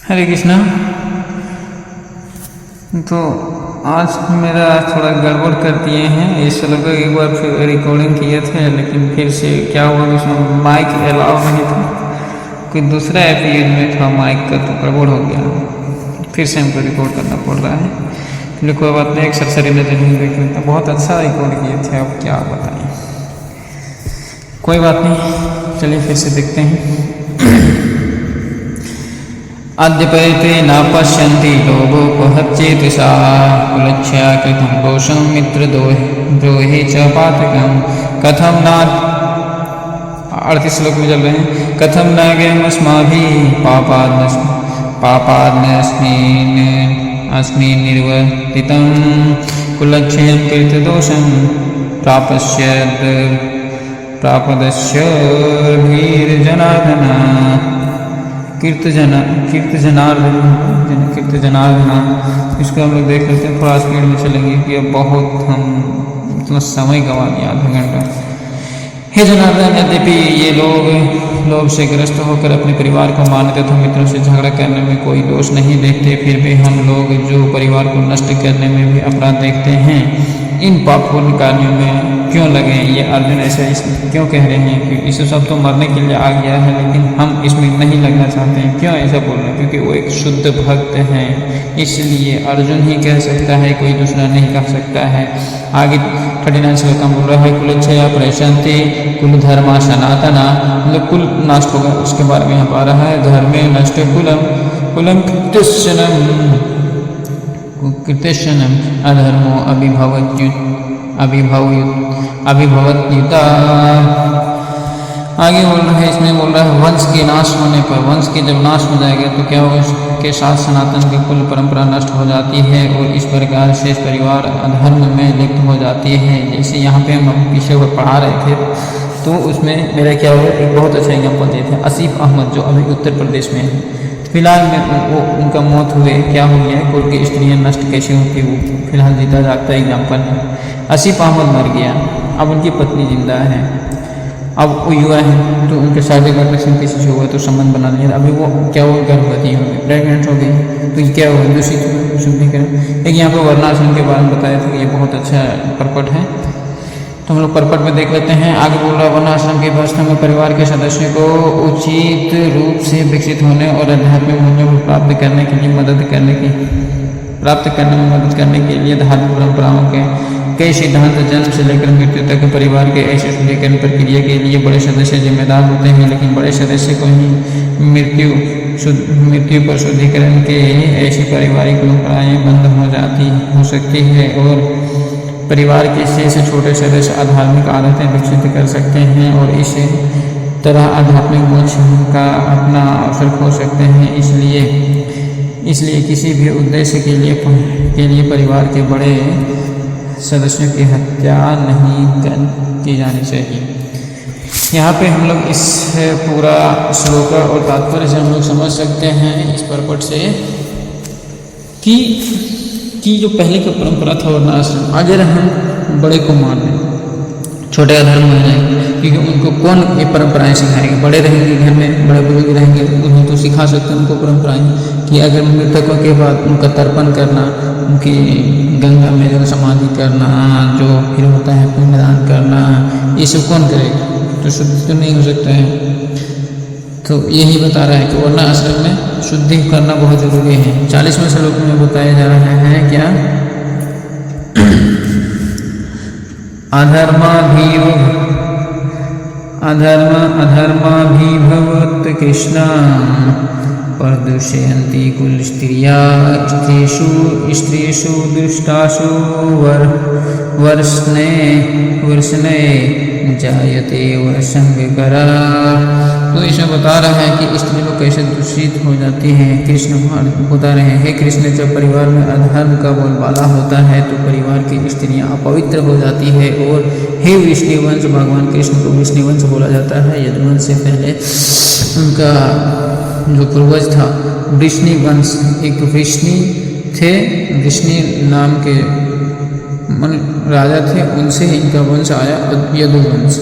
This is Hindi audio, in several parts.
हरे कृष्णा। तो आज मेरा थोड़ा गड़बड़ कर दिए हैं। इस लोग एक बार फिर रिकॉर्डिंग किए थे, लेकिन फिर से क्या हुआ कि उसमें माइक अलाउ नहीं था, कोई दूसरा ऐप यूज में था माइक का, तो गड़बड़ हो गया। फिर से हमको रिकॉर्ड करना पड़ रहा है। लेकिन कोई बात नहीं, एक सरसरी नजर नहीं देखी तो बहुत अच्छा रिकॉर्ड किए थे। अब क्या बताएं, कोई बात नहीं, चलिए फिर से देखते हैं। अद्यपैते न पश्यन्ति लोभोपहच्चेतसा कुलच्छया कृतं दोषं मित्रद्रोहे च पातकं कथं न 38 श्लोक में चल रहे हैं। कथं न ज्ञेयमस्माभिः पापादस्मिन् निर्वर्तितं कुलच्छयं कृतदोषं प्रापदस्यभिर्जनार्दन कीर्तजनार्दन। इसको हम लोग देख लेते हैं, थोड़ा स्पीड में चलेंगे कि अब बहुत हम इतना समय गंवा दिया, आधा घंटा। हे जनार्दन, यद्यपि ये लोग से ग्रस्त होकर अपने परिवार को मानते तथा मित्रों से झगड़ा करने में कोई दोष नहीं देखते, फिर भी हम लोग जो परिवार को नष्ट करने में भी अपराध देखते हैं, इन पापपूर्ण कार्यों में क्यों लगे? ये अर्जुन ऐसा क्यों कह रहे हैं कि इसे सब तो मरने के लिए आ गया है, लेकिन हम इसमें नहीं लगना चाहते हैं। क्यों ऐसा बोल रहे हैं? क्योंकि वो एक शुद्ध भक्त हैं, इसलिए अर्जुन ही कह सकता है, कोई दूसरा नहीं कह सकता है। आगे 39 श्लोक में बोल रहा है, कुलच्छया प्रशंति कुल धर्मा सनातना, मतलब कुल नष्ट होगा, उसके बारे में यहाँ पा रहा है। धर्मे नष्ट कुलम कृत्यशनम अधर्मो अभिभवत्युता। आगे बोल रहा है, इसमें बोल रहा है वंश के नाश होने पर, वंश के जब नाश हो जाएगा तो क्या होगा? उसके साथ सनातन की कुल परंपरा नष्ट हो जाती है और इस प्रकार शेष परिवार अधर्म में लिप्त हो जाती है। जैसे यहाँ पे हम पीछे वो पढ़ा रहे थे, तो उसमें मेरा क्या हुआ, एक बहुत अच्छा एग्जाम्पल दिए थे। आसिफ अहमद जो अभी उत्तर प्रदेश में है, फिलहाल में वो उनका मौत हुए, क्या हो गया, कुल की स्त्रियाँ नष्ट कैसे होती, वो फिलहाल जीता जागता एग्जाम्पल है। आसिफ अहमद मर गया, अब उनकी पत्नी जिंदा है, अब वो युवा है, तो उनके शादी करने से किसी से हुआ तो संबंध बना दिया। अभी वो क्या हुआ, गर्भवती हो गई, प्रेगनेंट हो गई, तो ये क्या हुआ, दूषित शुद्धिकरण। एक यहाँ पर वर्णाश्रम के बारे में बताया था कि ये बहुत अच्छा पर्पट है, तो हम लोग पर्पट में देख लेते हैं। आगे बोल रहा है, वर्णाश्रम की व्यवस्था में परिवार के सदस्यों को उचित रूप से विकसित होने और आध्यात्मिक मूल्यों को प्राप्त करने में मदद करने के लिए धार्मिक परंपराओं के कई सिद्धांत जन्म से लेकर मृत्यु तक परिवार के ऐसे शुद्धिकरण प्रक्रिया के लिए बड़े सदस्य जिम्मेदार होते हैं, लेकिन बड़े सदस्य को ही मृत्यु पर शुद्धिकरण के ऐसी पारिवारिक परंपराएं बंद हो सकती है और परिवार के शेष छोटे सदस्य आध्यात्मिक आदतें विकसित कर सकते हैं और इस तरह आध्यात्मिक मोक्ष का अपना अवसर खो सकते हैं। इसलिए किसी भी उद्देश्य के लिए परिवार के बड़े सदस्यों की हत्या नहीं की जानी चाहिए। यहाँ पे हम लोग इस पूरा श्लोक और तात्पर्य से हम लोग समझ सकते हैं इस पर्पट से कि जो पहले की परंपरा था वर्णाश्रम, अगर हम बड़े को मान लें, छोटे अधर्म हो जाएंगे, क्योंकि उनको कौन ये परंपराएं सिखाएंगे? बड़े रहेंगे घर में, बड़े बुजुर्ग रहेंगे, उन्हें तो सिखा सकते हैं उनको परंपराएं कि अगर मृतकों के बाद उनका तर्पण करना, उनकी गंगा में जो समाधि करना, जो फिर होता है पिंडदान करना, ये सब कौन करेगा? तो शुद्ध तो नहीं हो सकता है। तो यही बता रहा है कि वरना आश्रम में शुद्धि करना बहुत जरूरी है। 40वें श्लोक में बताया जा रहा है क्या, अधर्माभिभवत् कृष्णा प्रदूषयन्ति कुल स्त्रीषु दुष्टासु वर्षने जायते वर्षंगकरा। तो इसमें बता रहा है कि स्त्री लोग कैसे दूषित हो जाती हैं। कृष्ण बता रहे हैं, हे कृष्ण, जब परिवार में अधर्म का बोलबाला होता है तो परिवार की स्त्रियां अपवित्र हो जाती है। और हे विष्णुवंश, भगवान कृष्ण को विष्णुवंश बोला जाता है। यदुवंश से पहले उनका जो पूर्वज था वृष्णिवंश, एक वृष्णि थे, वृष्णि नाम के राजा थे, उनसे इनका वंश आया यदुवंश।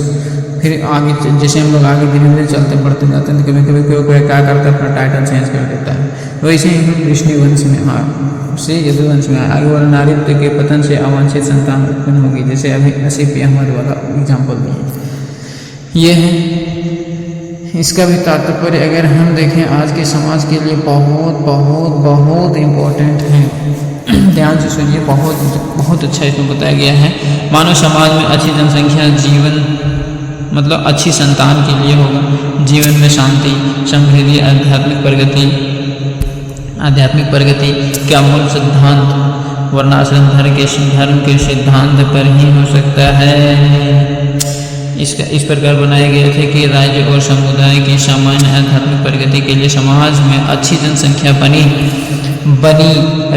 फिर आगे जैसे हम लोग आगे धीरे धीरे चलते बढ़ते जाते हैं, कभी कभी कोई क्या करता है, अपना टाइटल चेंज कर देता है। वैसे ही विष्णु वंश में से यदुवंश में आगे वाला नारीत्व के पतन से अवांछित संतान उत्पन्न होगी, जैसे अभी नसीब अहमद वाला एग्जाम्पल दिए। ये है इसका भी तात्पर्य अगर हम देखें आज के समाज के लिए बहुत बहुत बहुत इम्पोर्टेंट है। ध्यान से सुनिए, बहुत अच्छा इसमें बताया गया है। मानव समाज में अच्छी जनसंख्या जीवन मतलब अच्छी संतान के लिए होगा। जीवन में शांति, समृद्धि, आध्यात्मिक प्रगति का मूल सिद्धांत वर्णाश्रम धर्म के सिद्धांत पर ही हो सकता है। इस प्रकार बनाए गए थे कि राज्य और समुदाय की सामान्य आध्यात्मिक प्रगति के लिए समाज में अच्छी जनसंख्या बनी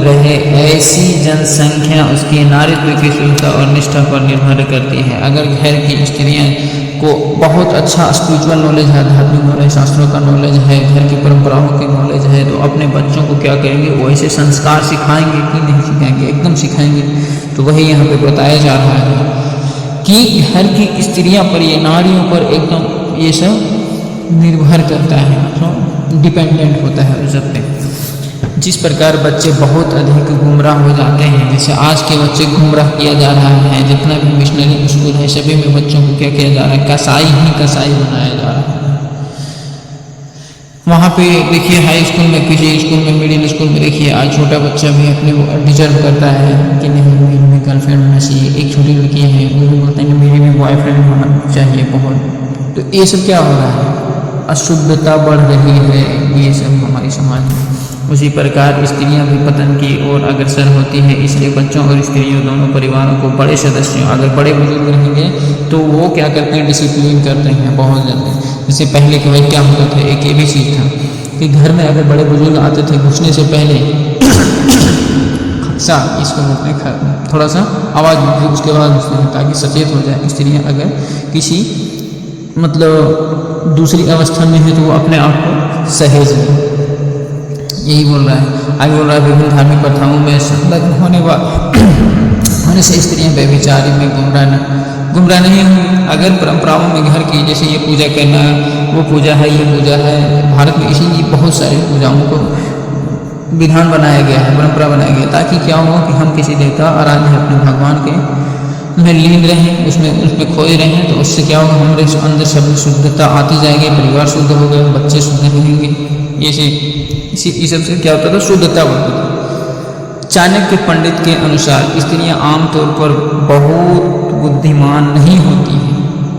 रहे। ऐसी जनसंख्या उसकी नारीत्व की शुद्धता और निष्ठा पर निर्भर करती है। अगर घर की स्त्रियां को बहुत अच्छा स्पिरिचुअल नॉलेज है, आध्यात्मिक नॉलेज, शास्त्रों का नॉलेज है, घर की परंपराओं की नॉलेज है, तो अपने बच्चों को क्या करेंगे, वैसे संस्कार सिखाएंगे कि नहीं सिखाएंगे, एकदम सिखाएंगे। तो वही यहाँ पे बताया जा रहा है कि घर की स्त्रियां पर, ये नारियों पर एकदम ये सब निर्भर करता है, तो डिपेंडेंट होता है उस सब पे। जिस प्रकार बच्चे बहुत अधिक गुमराह हो जाते हैं, जैसे आज के बच्चे गुमराह किया जा रहा है, जितना भी मिशनरी स्कूल है सभी में बच्चों को क्या किया जा रहा है, कसाई बनाया जा रहा है। वहाँ पे देखिए हाई स्कूल में, किसी स्कूल में, मिडिल स्कूल में देखिए आज छोटा बच्चा भी अपने डिजर्व करता है कि नहीं मेरी भी गर्लफ्रेंड होना चाहिए। एक छोटी लड़की है वो भी बोलते हैं कि मेरी भी बॉयफ्रेंड होना चाहिए बहुत। तो ये सब क्या हो रहा है, अशुद्धता बढ़ रही है ये सब हमारे समाज में। उसी प्रकार स्त्रियां भी पतन की ओर अग्रसर होती है। इसलिए बच्चों और स्त्रियों दोनों परिवारों को बड़े सदस्यों, अगर बड़े बुजुर्ग रहेंगे तो वो क्या करते हैं, डिसिप्लिन करते हैं बहुत जल्दी। जैसे पहले के भाई क्या होता था, एक ये भी चीज़ था कि घर में अगर बड़े बुजुर्ग आते थे घुसने से पहले खक्सा इसको बोलते हैं, थोड़ा सा आवाज़ देते उसके बाद घुसते हैं ताकि सचेत हो जाए स्त्रियाँ। अगर किसी मतलब दूसरी अवस्था में है तो वो अपने आप को सहेज लें, यही बोल रहा है। आगे बोल रहा है विभिन्न धार्मिक प्रथाओं में संलग्न होने से स्त्रियां व्यभिचारी में गुमराह नहीं होंगी। अगर परंपराओं में घर की, जैसे ये पूजा करना, वो पूजा है, ये पूजा है, भारत में इसीलिए बहुत सारी पूजाओं को विधान बनाया गया है, परंपरा बनाया गया, ताकि क्या हो कि हम किसी देवता आराध्य अपने भगवान के में लीन रहें, उसमें खोए रहें। तो उससे क्या होगा, हमारे अंदर सब शुद्धता आती जाएगी, परिवार शुद्ध होगा, बच्चे शुद्ध रहेंगे। इस सब से क्या होता था, शुद्धता बढ़ती थी। चाणक्य पंडित के अनुसार स्त्रियां आमतौर पर बहुत बुद्धिमान नहीं होती हैं।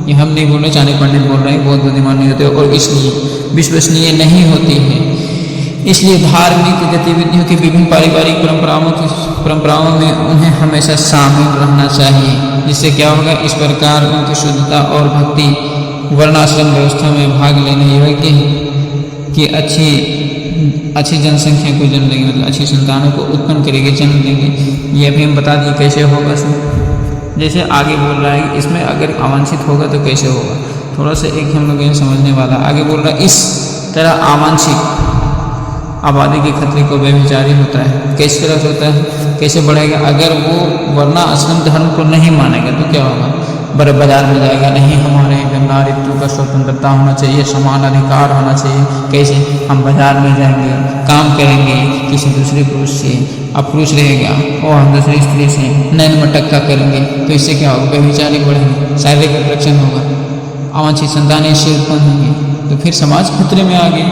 ये हम नहीं बोल रहे, चाणक्य पंडित बोल रहे हैं, बहुत बुद्धिमान नहीं होते और इसलिए विश्वसनीय नहीं होती है। इसलिए धार्मिक गतिविधियों की विभिन्न पारिवारिक परंपराओं में उन्हें हमेशा शामिल रहना चाहिए। जिससे क्या होगा, इस प्रकार उनकी शुद्धता और भक्ति वर्णाश्रम व्यवस्था में भाग लेने योग्य कि अच्छी जनसंख्या को जन्म देंगे, मतलब अच्छी संतानों को उत्पन्न करेंगे, जन्म देंगे। ये अभी हम बता दिए कैसे होगा सब। जैसे आगे बोल रहा है इसमें अगर अवांछित होगा तो कैसे होगा, थोड़ा सा एक हम लोग ये समझने वाला। आगे बोल रहा है इस तरह अवांछित आबादी के खतरे को व्यभिचारी होता है। किस तरह से होता है, कैसे बढ़ेगा, अगर वो वरना आश्रम धर्म को नहीं मानेगा तो क्या होगा, बड़े बाजार में जाएगा, नहीं हमारे नारीत्व का स्वतंत्रता होना चाहिए, समान अधिकार होना चाहिए। कैसे, हम बाजार में जाएंगे, काम करेंगे किसी दूसरे पुरुष से, अब पुरुष रहेगा और हम दूसरी स्त्री से नैन मटक्का करेंगे, तो इससे क्या होगा, व्यभिचारी बढ़ेंगे, शारीरिक अट्रैक्शन होगा, अवांछित संतानें इससे उत्पन्न होंगी, तो फिर समाज खतरे में आ गए,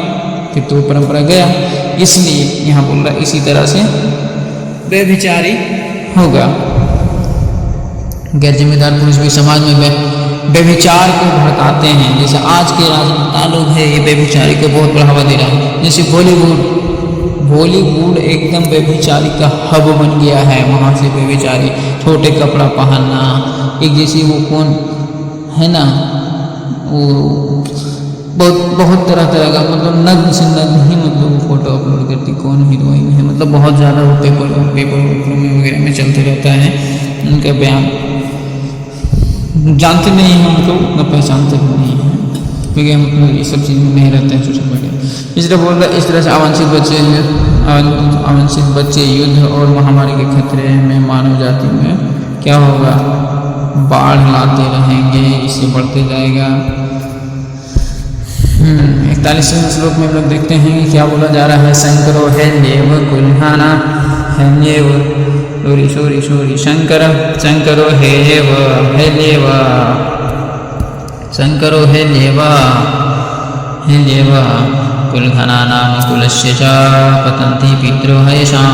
फिर तो परंपरा गया। इसलिए यहाँ बोल रहा है इसी तरह से व्यभिचारी होगा। गैर जिम्मेदार पुरुष भी समाज में व्यभिचार को भड़काते हैं। जैसे आज के राजनेता लोग हैं, ये व्यभिचारी को बहुत बढ़ावा दे रहा है। जैसे बॉलीवुड एकदम व्यभिचारी का हब बन गया है। वहाँ से व्यभिचारी छोटे कपड़ा पहनना, एक जैसी वो कौन है ना, वो बहुत तरह का मतलब नग्न से नग्न ही मतलब फोटो अपलोड करती, कौन हीरोइन है, मतलब बहुत ज़्यादा वो पेपर वगैरह में चलते रहता है उनका बयान। जानते नहीं हैं उनको, उतना पहचानते भी नहीं हैं, क्योंकि हम अपने ये सब चीज़ में नहीं रहते हैं सोशल मीडिया। इस तरह बोल रहा है, इस तरह से अवांछित बच्चे युद्ध और महामारी के खतरे में मानव जाति में क्या होगा, बाढ़ लाते रहेंगे, इससे बढ़ते जाएगा। 41वें श्लोक में हम लोग देखते हैं कि क्या बोला जा रहा है। शंकरो हेल्येव कुल्हाना हेल्येव सूरी शंकरो हेल्येव शंकरो हेल्येव कुलघनानां कुलस्य च पतन्ति पितरो हयशां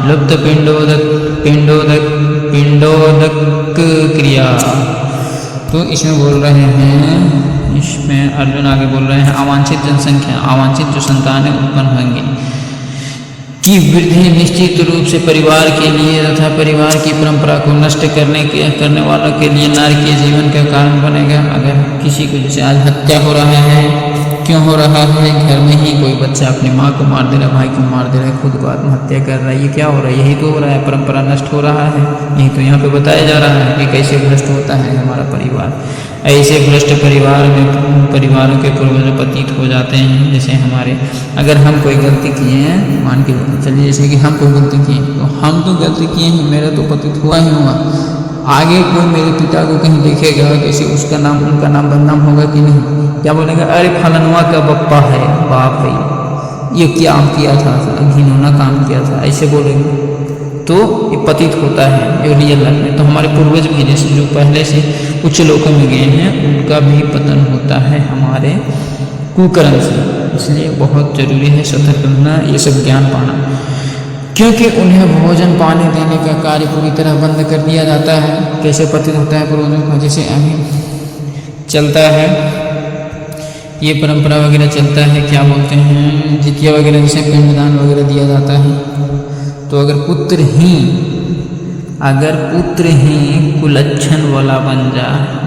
लुप्तपिंडोदक क्रिया। तो इसमें बोल रहे हैं, इसमें अर्जुन आगे बोल रहे हैं अवांछित जनसंख्या, अवांछित जो संतानें उत्पन्न होंगी की वृद्धि निश्चित रूप से परिवार के लिए तथा परिवार की परंपरा को नष्ट करने वालों के लिए नर के जीवन का कारण बनेगा। अगर किसी को जैसे आज हत्या हो रहा है, क्यों हो रहा है? घर में ही कोई बच्चा अपनी माँ को मार दे रहा है, भाई को मार दे रहा है, खुद को आत्महत्या कर रहा है, ये क्या हो रहा है? यही तो हो रहा है, परंपरा नष्ट हो रहा है। यही तो यहाँ पे बताया जा रहा है कि कैसे भ्रष्ट होता है हमारा परिवार। ऐसे भ्रष्ट परिवारों के पूर्वज पतित हो जाते हैं। जैसे हमारे, अगर हम कोई गलती किए हैं, मान के चलिए जैसे कि हम कोई गलती किए तो हम तो गलती किए हैं, मेरा तो पतित हुआ ही हुआ। आगे कोई मेरे पिता को कहीं देखेगा, कैसे उसका नाम, उनका नाम बदनाम होगा कि नहीं? क्या बोलेगा? अरे फलानुआ का बप्पा है, बाप है, ये क्या किया था, घिनौना काम किया था, ऐसे बोलेंगे तो ये पतित होता है ये रियल लाइफ में। तो हमारे पूर्वज भी जैसे जो पहले से उच्च लोकों में गए हैं, उनका भी पतन होता है हमारे कुकर्म से। इसलिए बहुत जरूरी है सतर्क रहना, ये सब ज्ञान पाना, क्योंकि उन्हें भोजन पानी देने का कार्य पूरी तरह बंद कर दिया जाता है। कैसे पतित होता है पूर्वजों का? जैसे अभी चलता है ये परंपरा वगैरह चलता है, क्या बोलते हैं, जितिया वगैरह, जैसे पिंडदान वगैरह दिया जाता है। तो अगर पुत्र ही कुलच्छन वाला बन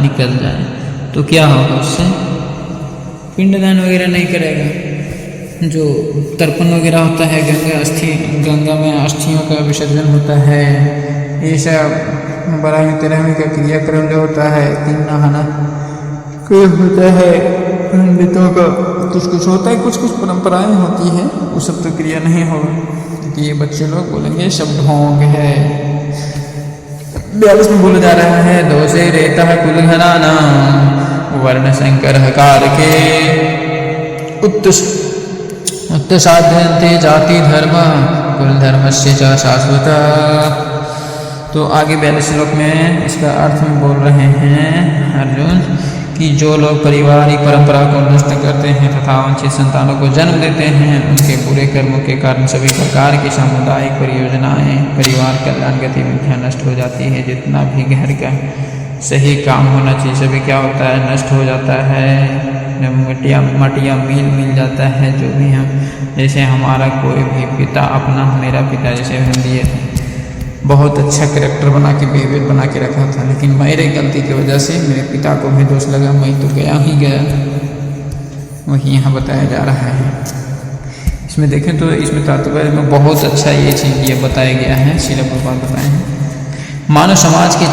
निकल जाए तो क्या होगा? उससे पिंडदान वगैरह नहीं करेगा। जो तर्पण वगैरह होता है, गंगा में अस्थियों का विसर्जन होता है, ये सब 12वीं 13वीं का क्रियाक्रम जो होता है, 3 नहाना होता है, पंडितों का कुछ होता है, कुछ परंपराएं होती हैं, वो सब तो क्रिया नहीं होगा। कि ये बच्चे लोग बोलेंगे सब ढोंग है। 42 में बोला जा रहा है, दोषे रेता है कुलघनाना वर्ण शंकर हकार के उत्तसाध्यन्ते जाति धर्म कुल धर्मस्य च शाश्वत। तो आगे 42 श्लोक में इसका अर्थ में बोल रहे हैं अर्जुन कि जो लोग पारिवारिक परंपरा को नष्ट करते हैं तथा वांछित संतानों को जन्म देते हैं, उनके बुरे कर्मों के कारण सभी प्रकार की सामुदायिक परियोजनाएं, परिवार कल्याण गतिविधियां नष्ट हो जाती है। जितना भी घर का सही काम होना चाहिए सभी क्या होता है? नष्ट हो जाता है। मटिया मिल जाता है। जो भी हम, जैसे हमारा कोई भी पिता, अपना मेरा पिता, जैसे हम दिए थे, बहुत अच्छा करेक्टर बना के, बिहेवियर बना के रखा था, लेकिन मेरे गलती की वजह से मेरे पिता को भी दोष लगा, मैं तो गया ही गया। वही यहाँ बताया जा रहा है। इसमें देखें तो इसमें तात्पर्य में बहुत अच्छा ये चीज़ ये बताया गया है, श्रील प्रभुपाद बताए हैं। मानव समाज के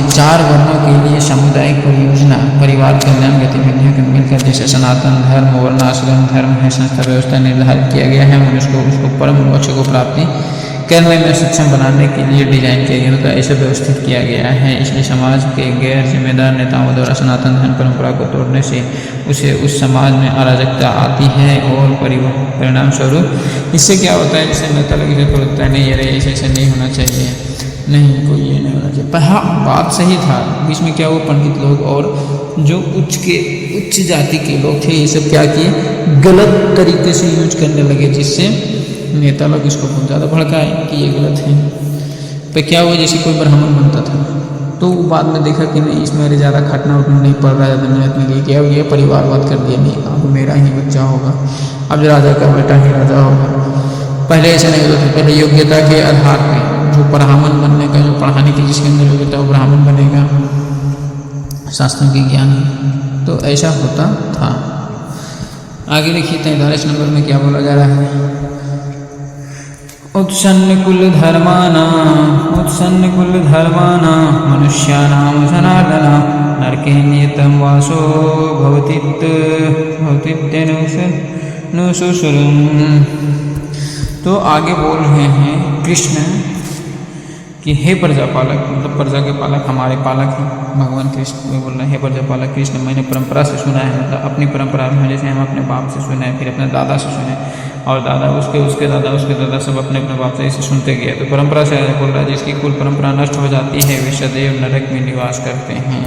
4 वर्णों के लिए सामुदायिक परियोजना, परिवार कल्याण गतिविधियों को मिलकर जैसे सनातन धर्म, वर्णाश्रम धर्म है, संस्था व्यवस्था निर्धारित किया गया है। मनुष्य को उसको परम मोक्ष को प्राप्ति करने में सक्षम बनाने के लिए डिजाइन किया गया होता है, ऐसे व्यवस्थित किया गया है। इसलिए समाज के गैर जिम्मेदार नेताओं द्वारा सनातन धर्म परंपरा को तोड़ने से उस समाज में अराजकता आती है और परिणाम स्वरूप इससे क्या होता है? जैसे नेता लोग इसे बोलता है नहीं अरे ऐसे नहीं होना चाहिए, नहीं कोई ये नहीं होना चाहिए। पर हाँ, बात सही था। बीच में क्या हुआ, पंडित लोग और जो उच्च जाति के लोग थे, ये सब क्या किए, गलत तरीके से यूज करने लगे, जिससे नेता लोग इसको बहुत ज़्यादा भड़काए कि ये गलत है। पर क्या हुआ, जैसे कोई ब्राह्मण बनता था तो बाद में देखा कि नहीं, इसमें अरे ज़्यादा खटना उठना नहीं पड़ रहा है मेहनत के लिए, क्या ये परिवारवाद कर दिया, नहीं अब मेरा ही बच्चा होगा, अब राजा का बेटा ही राजा होगा। पहले ऐसा नहीं होता था। पहले योग्यता के आधार पर जो ब्राह्मण बनने का, जो पढ़ाने की जिसके अंदर योग्यता वो ब्राह्मण बनेगा, शास्त्रों की ज्ञान, तो ऐसा होता था। आगे लिखिए 43 नंबर में क्या बोला जा रहा है। उत्सन्न कुल धर्माना मनुष्याणां जनार्दन नरके नियतं वासो भवतीत्यनुशुश्रुतम्। तो आगे बोल रहे हैं कृष्ण कि हे प्रजापालक, मतलब प्रजा के पालक, हमारे पालक हैं भगवान कृष्ण। वो बोल रहे हैं हे प्रजापालक कृष्ण, मैंने परंपरा से सुना है, मतलब अपनी परंपरा में, जैसे हम अपने बाप से सुने, फिर अपने दादा से सुने, और दादा उसके दादा सब अपने अपने बाप से इसे सुनते गए। तो परंपरा से बोल रहा है जिसकी कुल परंपरा नष्ट हो जाती है वे सदैव नरक में निवास करते हैं।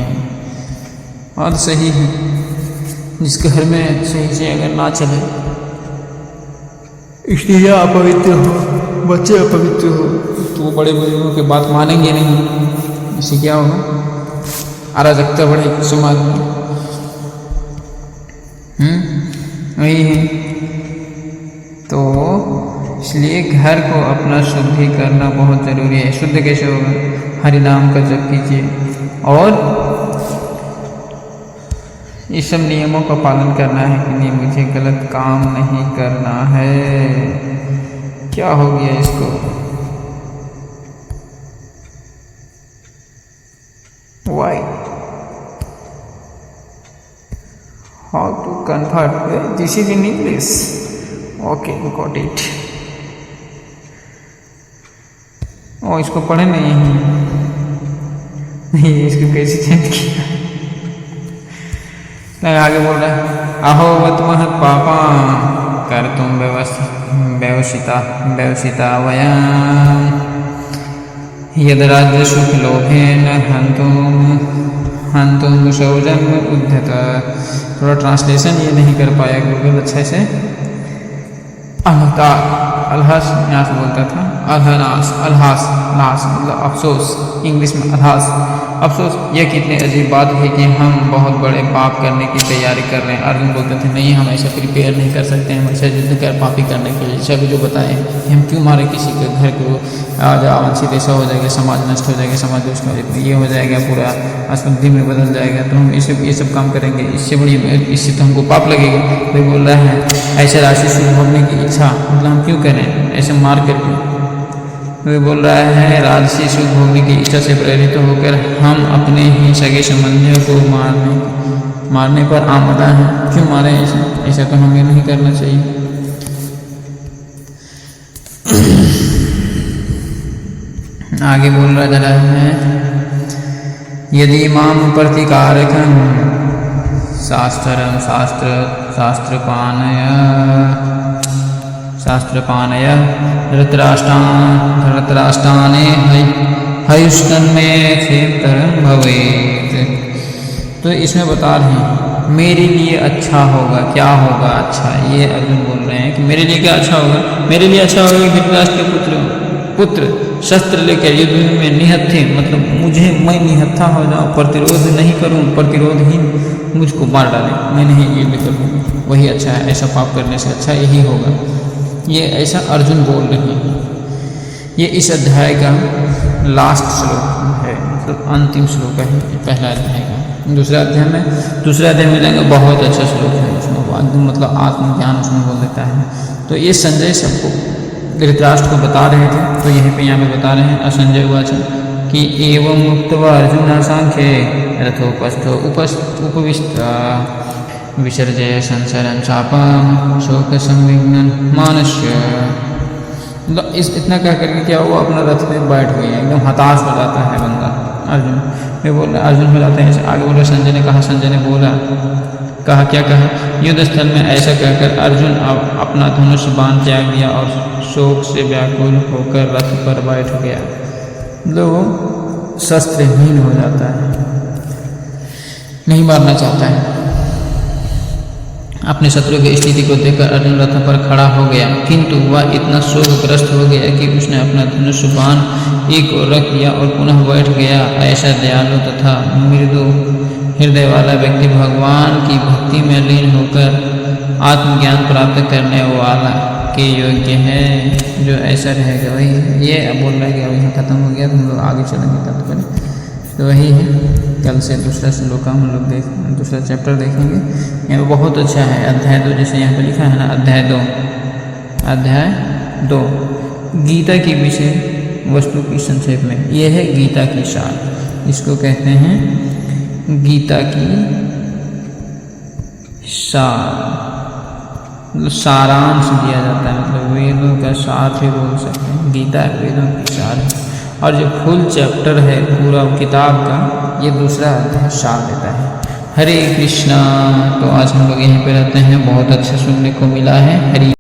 और सही है, जिसके घर में सही से अगर ना चले, स्त्रियाँ अपवित्र हो, बच्चे अपवित्र हो, तो वो बड़े बुजुर्गों की बात मानेंगे नहीं। इससे क्या होगा, अराजकता बढ़ेगी समाज में। वही है, तो इसलिए घर को अपना शुद्धि करना बहुत ज़रूरी है। शुद्ध कैसे होगा, हरि नाम का जप कीजिए और इस सब नियमों का पालन करना है कि नहीं, मुझे गलत काम नहीं करना है। क्या हो गया इसको, why how to convert this is in English, okay got it. ओ इसको पढ़े नहीं इसको कैसे चेंज किया। आगे बोल रहा है अहो वत्मः पापा कर तुम व्यवसिता वयम यद राज्य सुख लोभेन हंतुम शौजम उद्धत। थोड़ा ट्रांसलेशन ये नहीं कर पाया गूगल अच्छे से। अलहस यहाँ से बोलता था, अलहास मतलब अफसोस, इंग्लिश में अलहास अफसोस। यह कितनी अजीब बात है कि हम बहुत बड़े पाप करने की तैयारी कर रहे हैं। अर्जुन बोलते थे नहीं, हम ऐसा प्रिपेयर नहीं कर सकते, हम ऐसा युद्ध कर पापी करने के लिए। सभी जो बताएं हम क्यों मारे किसी के घर को, आज आवांछित ऐसा हो जाएगा, समाज नष्ट हो जाएगा, समाज उसका ये हो जाएगा, पूरा अशुद्धि में बदल जाएगा, तो हम ये सब काम करेंगे, इससे तो हमको पाप लगेगा। कोई बोल रहा है ऐसे राशि शुभ भोगने की इच्छा, मतलब हम क्यों करें ऐसे मार करके। वे बोल रहा है राजसी सुख भोगने की इच्छा से प्रेरित होकर हम अपने ही सगे संबंधियों को मारने पर आमदा हैं। क्यों मारे ऐसा तो हमें नहीं करना चाहिए। आगे बोल रहा है यदि माम प्रतिकारकं शास्त्रपानय धृतराष्ट्राणे हयुष्टन्मे क्षेत्रं भवेत्। तो इसमें बता रहे हैं मेरे लिए अच्छा होगा, क्या होगा अच्छा, ये अर्जुन बोल रहे हैं कि मेरे लिए क्या अच्छा होगा। मेरे लिए अच्छा होगा कि धृतराष्ट्र के पुत्र शस्त्र लेकर युद्ध में निहत्थे, मतलब मैं निहत्था हो जाऊँ, प्रतिरोध नहीं करूँ, प्रतिरोध ही मुझको मार डाले, मैं नहीं युद्ध करूँ, वही अच्छा है। ऐसा पाप करने से अच्छा यही होगा। ये ऐसा अर्जुन बोल रहे हैं। ये इस अध्याय का लास्ट श्लोक है, मतलब अंतिम श्लोक है पहला अध्याय का। दूसरा अध्याय में जाएंगे, बहुत अच्छा श्लोक है उसमें, मतलब आत्मज्ञान उसमें बोल देता है। तो ये संजय सबको धृतराष्ट्र को बता रहे थे, तो यहीं पे यहाँ पे बता रहे हैं असंजय उवाच कि एवं मुक्त्वा अर्जुन सांख्ये रथोपस्थो उपविष्ट विसर्जय संसारं चापं शोक संविघ्नं मानस्य। मतलब इतना कह करके क्या हुआ, अपना रथ में बैठ गए, एकदम हताश हो जाता है बंदा। अर्जुन वे बोल रहे, अर्जुन हो जाते हैं। आगे बोले संजय ने कहा, संजय ने बोला क्या कहा, युद्ध स्थल में ऐसा कहकर अर्जुन अपना धनुष बाण त्याग दिया और शोक से व्याकुल होकर रथ पर बैठ गया। मतलब शस्त्रहीन हो जाता है, नहीं मारना चाहता है। अपने शत्रु की स्थिति को देखकर अर्जुन रथ पर खड़ा हो गया, किंतु वह इतना शोकग्रस्त हो गया कि उसने अपना धनुष बाण एक ओर रख दिया और पुनः बैठ गया। ऐसा दयालु तथा मृदु हृदय वाला व्यक्ति भगवान की भक्ति में लीन होकर आत्मज्ञान प्राप्त करने वाला के योग्य है। जो ऐसा रहेगा वही, ये बोल रहा है कि अभी खत्म हो गया, तो हम लोग आगे चलेंगे तब तक। तो वही है, कल से दूसरा श्लोक हम लोग दूसरा चैप्टर देखेंगे। यहाँ बहुत अच्छा है। अध्याय 2 जैसे यहाँ पे लिखा है ना, अध्याय 2 गीता की विषय वस्तु की संक्षेप में। यह है गीता की सार, इसको कहते हैं गीता की सार, मतलब सारांश दिया जाता है, मतलब वेदों का सार भी बोल सकते हैं। गीता वेदों की सार है और जो फुल चैप्टर है पूरा किताब का ये दूसरा अध्याय सार देता है। हरे कृष्णा। तो आज हम लोग यहीं पे रहते हैं, बहुत अच्छा सुनने को मिला है। हरि